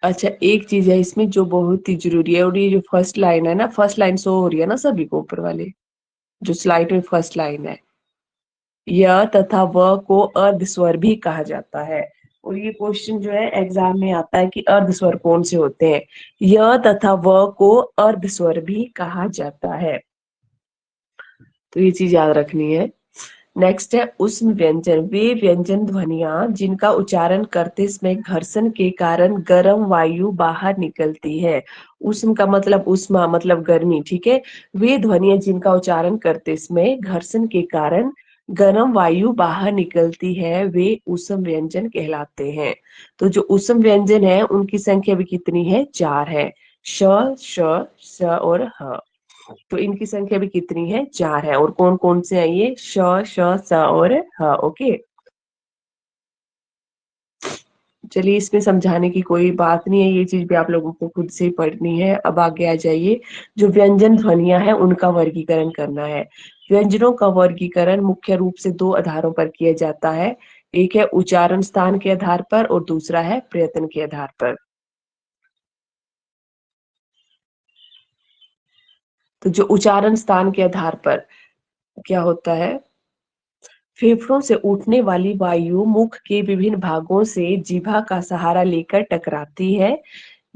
S1: अच्छा, एक चीज है इसमें जो बहुत ही जरूरी है, और ये जो फर्स्ट लाइन है ना, फर्स्ट लाइन शो हो रही है ना सभी को, ऊपर वाले जो स्लाइड में फर्स्ट लाइन है, य तथा व को अर्ध स्वर भी कहा जाता है। और ये क्वेश्चन जो है एग्जाम में आता है कि अर्ध स्वर कौन से होते हैं। य तथा व को अर्ध स्वर भी कहा जाता है, तो ये चीज याद रखनी है। नेक्स्ट है उष्म व्यंजन, वे व्यंजन ध्वनियां जिनका उच्चारण करते समय घर्षण के कारण गर्म वायु बाहर निकलती है। उष्म का मतलब उष्मा मतलब गर्मी, ठीक है। वे ध्वनियां जिनका उच्चारण करते समय घर्षण के कारण गर्म वायु बाहर निकलती है, वे उष्म व्यंजन कहलाते हैं। तो जो उष्म व्यंजन है उनकी संख्या भी कितनी है, 4 है। श, श, स और ह। तो इनकी संख्या भी कितनी है, 4 है। और कौन कौन से हैं ये, श, श, स और ह। ओके, चलिए इसमें समझाने की कोई बात नहीं है, ये चीज भी आप लोगों को खुद से ही पढ़नी है। अब आगे आ जाइए, जो व्यंजन ध्वनियां हैं उनका वर्गीकरण करना है। व्यंजनों का वर्गीकरण मुख्य रूप से 2 आधारों पर किया जाता है। एक है उच्चारण स्थान के आधार पर और दूसरा है प्रयत्न के आधार पर। तो जो उच्चारण स्थान के आधार पर क्या होता है, फेफड़ों से उठने वाली वायु मुख के विभिन्न भागों से जीभा का सहारा लेकर टकराती है,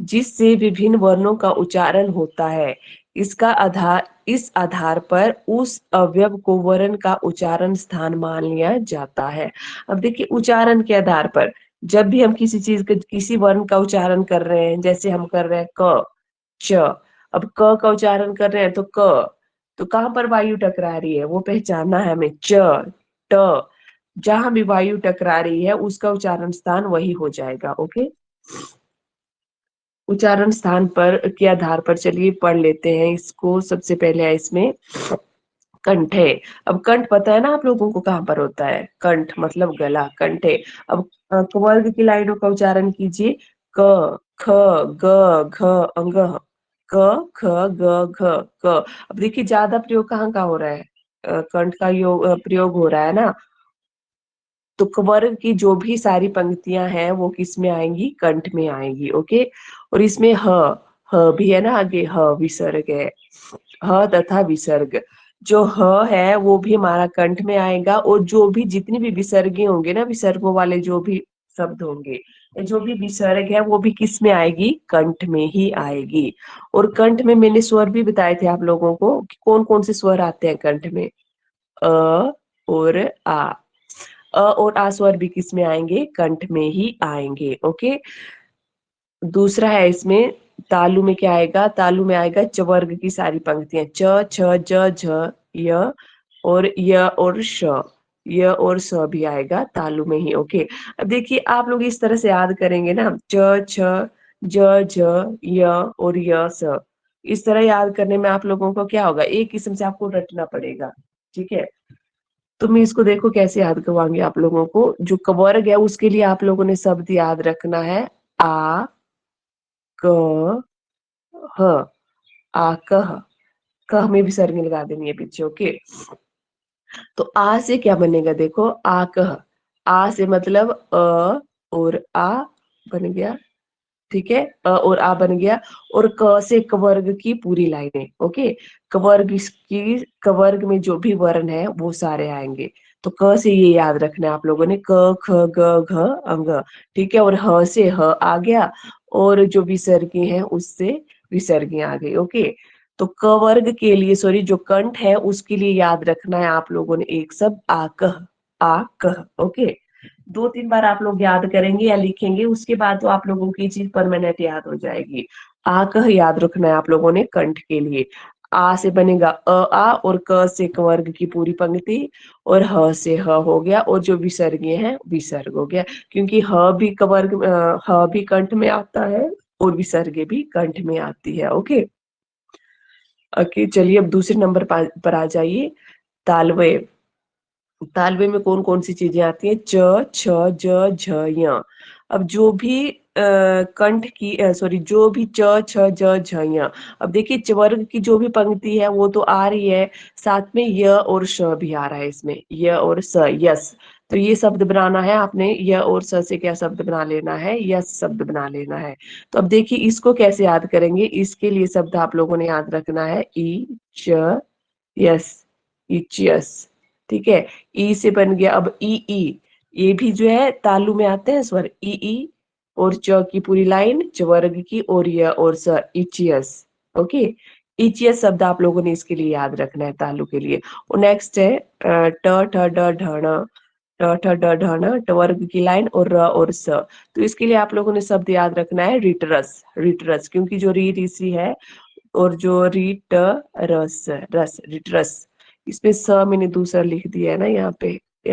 S1: जिससे विभिन्न वर्णों का उच्चारण होता है। इस आधार पर उस अवयव को वर्ण का उच्चारण स्थान मान लिया जाता है। अब देखिए, उच्चारण के आधार पर जब भी हम किसी चीज का, किसी वर्ण का उच्चारण कर रहे हैं, जैसे हम कर रहे हैं क, च, अब क का उच्चारण कर रहे हैं तो क, तो कहाँ पर वायु टकरा रही है वो पहचानना है हमें, च, ट, जहां भी वायु टकरा रही है उसका उच्चारण स्थान वही हो जाएगा। ओके, उच्चारण स्थान पर के आधार पर चलिए पढ़ लेते हैं इसको। सबसे पहले है इसमें कंठ है। अब कंठ पता है ना आप लोगों को कहाँ पर होता है, कंठ मतलब गला, कंठ है। अब वर्ग की लाइनों का उच्चारण कीजिए, क, ख, ग, घ, अंग, क, ख, ग, घ, क। अब देखिए ज्यादा प्रयोग कहाँ का हो रहा है, कंठ का प्रयोग हो रहा है ना, तो वर्ग की जो भी सारी पंक्तियां हैं वो किस में आएंगी, कंठ में आएंगी। ओके, और इसमें ह भी है ना आगे, ह विसर्ग है, ह तथा विसर्ग। जो ह है वो भी हमारा कंठ में आएगा, और जो भी जितनी भी विसर्गे होंगे ना, विसर्गों वाले जो भी शब्द होंगे, जो भी विसर्ग है वो भी किस में आएगी, कंठ में ही आएगी। और कंठ में मैंने स्वर भी बताए थे आप लोगों को कि कौन कौन से स्वर आते हैं कंठ में, अ और आ। और आ स्वर भी किस में आएंगे, कंठ में ही आएंगे। ओके, दूसरा है इसमें तालु में क्या आएगा, तालु में आएगा च वर्ग की सारी पंक्तियां, च, छ, ज, झ, य और य और श, य और स भी आएगा तालु में ही। ओके, अब देखिए आप लोग इस तरह से याद करेंगे ना, च, छ, ज, झ, य और य, स। इस तरह याद करने में आप लोगों को क्या होगा, एक किस्म से आपको रटना पड़ेगा, ठीक है। तो मैं इसको देखो कैसे याद करवाऊंगी आप लोगों को, जो वर्ग है उसके लिए आप लोगों ने शब्द याद रखना है, आ, क, ह, आकह। कह में भी सरने लगा देनी है पीछे। ओके, तो आ से क्या बनेगा, देखो आकह, आ से मतलब और आ बन गया, ठीक है, और आ बन गया। और क से कवर्ग की पूरी लाइनें। ओके, कवर्ग में जो भी वर्ण है वो सारे आएंगे। तो क से ये याद रखना है आप लोगों ने, क, ख, ग, घ, अंग, ठीक है। और ह से ह आ गया, और जो विसर्गी है उससे विसर्गी आ गई। ओके, तो क वर्ग के लिए, सॉरी, जो कंठ है उसके लिए याद रखना है आप लोगों ने एक शब्द आकह, आकह। ओके, 2-3 बार आप लोग याद करेंगे या लिखेंगे, उसके बाद तो आप लोगों की चीज परमानेंट याद हो जाएगी। आ कह याद रखना है आप लोगों ने कंठ के लिए। आ से बनेगा आ, और क से क वर्ग की पूरी पंक्ति, और ह से ह हो गया, और जो विसर्गीय है विसर्ग हो गया, क्योंकि ह भी क वर्ग, ह भी कंठ में आता है और विसर्गे भी कंठ में आती है। ओके, ओके, चलिए अब दूसरे नंबर पर आ जाइए, तालव्य। तालवे में कौन कौन सी चीजें आती हैं, च, छ, ज, झ, य। अब जो भी कंठ की, सॉरी, जो भी च, छ, ज, झ, य। अब देखिए च वर्ग की जो भी पंक्ति है वो तो आ रही है, साथ में य और श भी आ रहा है इसमें, य और स, यस। तो ये शब्द बनाना है आपने, य और स से क्या शब्द बना लेना है, यस शब्द बना लेना है। तो अब देखिए इसको कैसे याद करेंगे, इसके लिए शब्द आप लोगों ने याद रखना है ई च यस, इचियस। ठीक है, ई से बन गया अब ई, ये भी जो है तालु में आते हैं स्वर, ई और च की पूरी लाइन, च वर्ग की और य और स, इचियस। ओके, इचियस शब्द आप लोगों ने इसके लिए याद रखना है तालु के लिए। और नेक्स्ट है ट ठ ड ढ ण, ट ठ ड ढ ण, ट वर्ग की लाइन और र और स। तो इसके लिए आप लोगों ने शब्द याद रखना है रिटरस, रिटरस, क्योंकि जो री ऋषि है और जो रीट रस, रस रिटरस, इसमें स मैंने दूसरा लिख दिया है ना यहाँ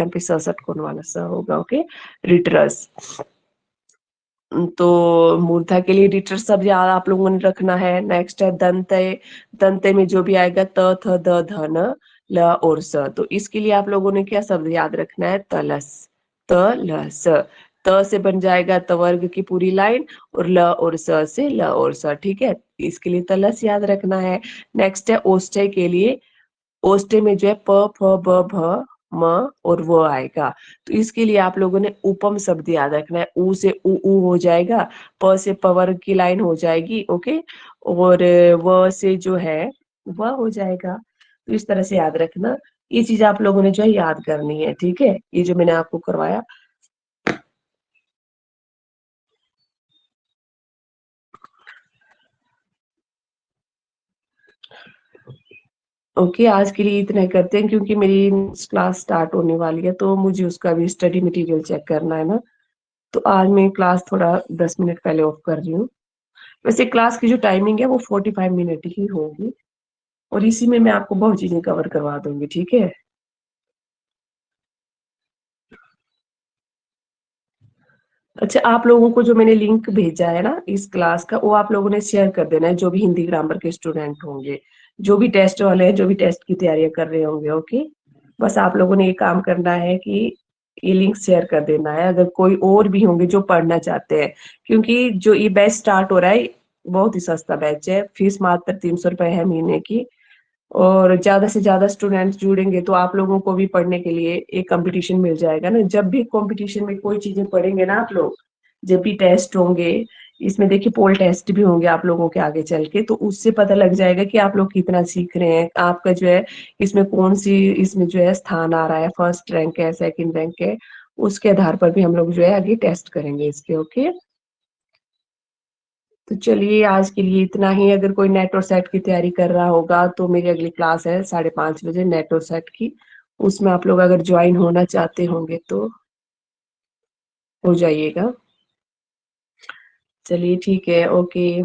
S1: पे ससट कोण वाला स होगा। ओके, रिटरस। तो मूर्धा के लिए रिटर शब्द याद आप लोगों ने रखना है। नेक्स्ट है दंतय, दंतय में जो भी आएगा त थ द ध न ल और स, तो इसके लिए आप लोगों ने क्या शब्द याद रखना है, तलस, तलस। त से बन जाएगा त वर्ग की पूरी लाइन और ल और स से ल और स। ठीक है, इसके लिए तलस याद रखना है। नेक्स्ट है ओष्ठ्य के लिए, ओष्ठ्य में जो है प फ ब भ म और व आएगा, तो इसके लिए आप लोगों ने उपम शब्द याद रखना है। ऊ से ऊ हो जाएगा, प से प वर्ग की लाइन हो जाएगी। ओके, और व से जो है व हो जाएगा। तो इस तरह से याद रखना, ये चीज आप लोगों ने जो है याद करनी है। ठीक है, ये जो मैंने आपको करवाया। ओके, आज के लिए इतना ही करते हैं, क्योंकि मेरी क्लास स्टार्ट होने वाली है, तो मुझे उसका भी स्टडी मटेरियल चेक करना है ना। तो आज मैं क्लास थोड़ा 10 मिनट पहले ऑफ कर रही हूँ। वैसे क्लास की जो टाइमिंग है वो 45 मिनट ही होगी, और इसी में मैं आपको बहुत चीजें कवर करवा दूंगी। ठीक है, अच्छा, आप लोगों को जो मैंने लिंक भेजा है ना इस क्लास का, वो आप लोगों ने शेयर कर देना है, जो भी हिंदी ग्रामर के स्टूडेंट होंगे, जो भी टेस्ट वाले हैं, जो भी टेस्ट की तैयारियां कर रहे होंगे। ओके, बस आप लोगों ने ये काम करना है कि ये लिंक शेयर कर देना है, अगर कोई और भी होंगे जो पढ़ना चाहते हैं, क्योंकि जो ये बैच स्टार्ट हो रहा है बहुत ही सस्ता बैच है, फीस मात्र 300 रुपए है महीने की, और ज्यादा से ज्यादा स्टूडेंट्स जुड़ेंगे तो आप लोगों को भी पढ़ने के लिए एक कंपटीशन मिल जाएगा ना। जब भी कंपटीशन में कोई चीजें पढ़ेंगे ना आप लोग, जब भी टेस्ट होंगे, इसमें देखिए पोल टेस्ट भी होंगे आप लोगों के आगे चल के, तो उससे पता लग जाएगा कि आप लोग कितना सीख रहे हैं, आपका जो है इसमें कौन सी इसमें जो है स्थान आ रहा है, फर्स्ट रैंक है, सेकंड रैंक है, उसके आधार पर भी हम लोग जो है आगे टेस्ट करेंगे इसके। ओके, तो चलिए आज के लिए इतना ही। अगर कोई नेट और सेट की तैयारी कर रहा होगा तो मेरी अगली क्लास है 5:30 बजे नेट और सेट की, उसमें आप लोग अगर ज्वाइन होना चाहते होंगे तो हो जाइएगा। चलिए ठीक है, ओके।